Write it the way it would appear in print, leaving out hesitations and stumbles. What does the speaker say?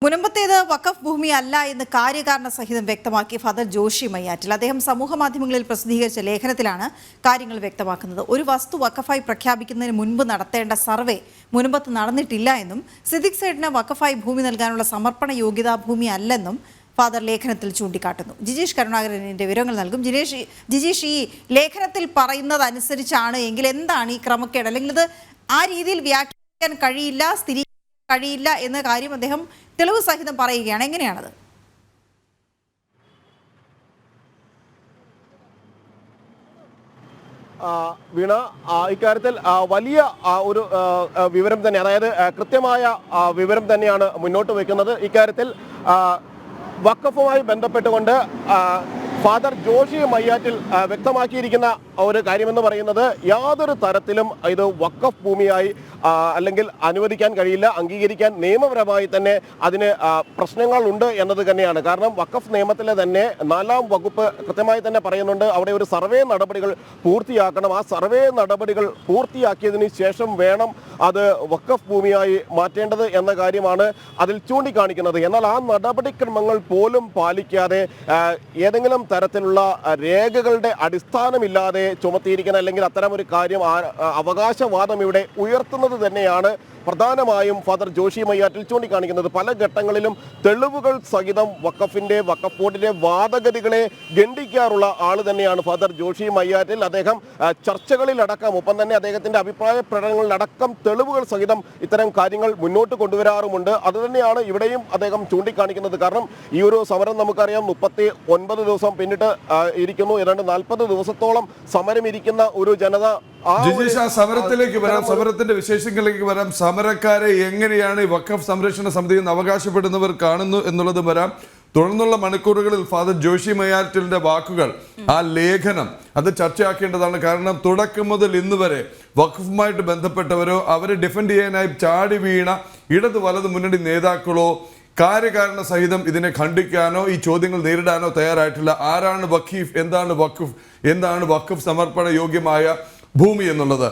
മുൻപത്തേത് വഖഫ് ഭൂമി അല്ല എന്ന് കാര്യകാരണ സഹിതം വ്യക്തമാക്കി ഫാദർ ജോഷി മയ്യാറ്റിൽ. അദ്ദേഹം സമൂഹ മാധ്യമങ്ങളിൽ പ്രസിദ്ധീകരിച്ച ലേഖനത്തിലാണ് കാര്യങ്ങൾ വ്യക്തമാക്കുന്നത്. ഒരു വസ്തു വഖഫായി പ്രഖ്യാപിക്കുന്നതിന് മുൻപ് നടത്തേണ്ട സർവേ മുൻപത്ത് നടന്നിട്ടില്ല എന്നും സിദ്ദിഖ് സൈദിന് വഖഫായി ഭൂമി നൽകാനുള്ള സമർപ്പണ യോഗ്യതാ ഭൂമി അല്ലെന്നും ഫാദർ ലേഖനത്തിൽ ചൂണ്ടിക്കാട്ടുന്നു. ജിജീഷ് കരുണാകരനിന്റെ വിവരങ്ങൾ നൽകും. ജിജീഷ്, ഈ ലേഖനത്തിൽ പറയുന്നതനുസരിച്ചാണ് എങ്കിൽ എന്താണ് ഈ ക്രമക്കേട്? അല്ലെങ്കിൽ ഇത് ആ രീതിയിൽ വ്യാഖ്യാനിക്കാൻ കഴിയില്ല, കഴിയില്ല എന്ന കാര്യം അദ്ദേഹം തെളിവ് സഹിതം പറയുകയാണ്. എങ്ങനെയാണത്? വീണ, ഇക്കാര്യത്തിൽ വലിയ ഒരു വിവരം തന്നെ, അതായത് കൃത്യമായ വിവരം തന്നെയാണ് മുന്നോട്ട് വയ്ക്കുന്നത്. ഇക്കാര്യത്തിൽ വഖഫുമായി ബന്ധപ്പെട്ടുകൊണ്ട് ഫാദർ ജോഷി മയ്യാറ്റിൽ വ്യക്തമാക്കിയിരിക്കുന്ന ഒരു കാര്യമെന്ന് പറയുന്നത് യാതൊരു തരത്തിലും ഇത് വഖഫ് ഭൂമിയായി അല്ലെങ്കിൽ അനുവദിക്കാൻ കഴിയില്ല, അംഗീകരിക്കാൻ നിയമപരമായി തന്നെ അതിന് പ്രശ്നങ്ങളുണ്ട് എന്നത് തന്നെയാണ്. കാരണം വഖഫ് നിയമത്തിലെ തന്നെ 4-ാം വകുപ്പ് കൃത്യമായി തന്നെ പറയുന്നുണ്ട്, അവിടെ ഒരു സർവേ നടപടികൾ പൂർത്തിയാക്കണം. ആ സർവേ നടപടികൾ പൂർത്തിയാക്കിയതിന് ശേഷം വേണം അത് വഖഫ് ഭൂമിയായി മാറ്റേണ്ടത് എന്ന കാര്യമാണ് അതിൽ ചൂണ്ടിക്കാണിക്കുന്നത്. എന്നാൽ ആ നടപടിക്രമങ്ങൾ പോലും പാലിക്കാതെ ഏതെങ്കിലും തരത്തിലുള്ള രേഖകളുടെ അടിസ്ഥാനമില്ലാതെ ചുമത്തിയിരിക്കുന്ന അല്ലെങ്കിൽ അത്തരം ഒരു കാര്യം അവകാശവാദം ഇവിടെ ഉയർത്തുന്നത് തന്നെയാണ് പ്രധാനമായും ഫാദർ ജോഷി മയ്യാറ്റിൽ ചൂണ്ടിക്കാണിക്കുന്നത്. പല ഘട്ടങ്ങളിലും തെളിവുകൾ സഹിതം വഖഫ് ബോർഡിന്റെ വാദഗതികളെ ഖണ്ഡിക്കാറുള്ള ആൾ തന്നെയാണ് ഫാദർ ജോഷി മയ്യാറ്റിൽ. അദ്ദേഹം ചർച്ചകളിലടക്കം, ഒപ്പം തന്നെ അദ്ദേഹത്തിന്റെ അഭിപ്രായ പ്രകടനങ്ങളിലടക്കം തെളിവുകൾ സഹിതം ഇത്തരം കാര്യങ്ങൾ മുന്നോട്ട് കൊണ്ടുവരാറുമുണ്ട്. അതുതന്നെയാണ് ഇവിടെയും അദ്ദേഹം ചൂണ്ടിക്കാണിക്കുന്നത്. കാരണം ഈ ഒരു സമരം നമുക്കറിയാം 39 ദിവസം പിന്നിട്ട് ഇരിക്കുന്നു. ഏതാണ്ട് 40 ദിവസത്തോളം സമരം ഇരിക്കുന്ന ഒരു ജനത. സമരത്തിലേക്ക് വരാം, സമരത്തിന്റെ വിശേഷങ്ങളിലേക്ക് വരാം. സമരക്കാരെ എങ്ങനെയാണ് വഖഫ് സംരക്ഷണ സമിതിയിൽ നിന്ന് അവകാശപ്പെടുന്നവർ കാണുന്നു എന്നുള്ളത് വരാം. തുടർന്നുള്ള മണിക്കൂറുകളിൽ ഫാദർ ജോഷി മയ്യാറ്റിലിന്റെ വാക്കുകൾ, ആ ലേഖനം അത് ചർച്ചയാക്കേണ്ടതാണ്. കാരണം തുടക്കം മുതൽ ഇന്ന് വരെ വഖഫുമായിട്ട് ബന്ധപ്പെട്ടവരോ അവരെ ഡിഫെൻഡ് ചെയ്യാനായി ചാടി വീണ ഇടത് വലത് മുന്നണി നേതാക്കളോ കാര്യകാരണ സഹിതം ഇതിനെ ഖണ്ഡിക്കാനോ ഈ ചോദ്യങ്ങൾ നേരിടാനോ തയ്യാറായിട്ടില്ല. ആരാണ് വഖീഫ്, എന്താണ് വഖഫ്, എന്താണ് വഖഫ് സമർപ്പണ യോഗ്യമായ ഭൂമി എന്നുള്ളത്.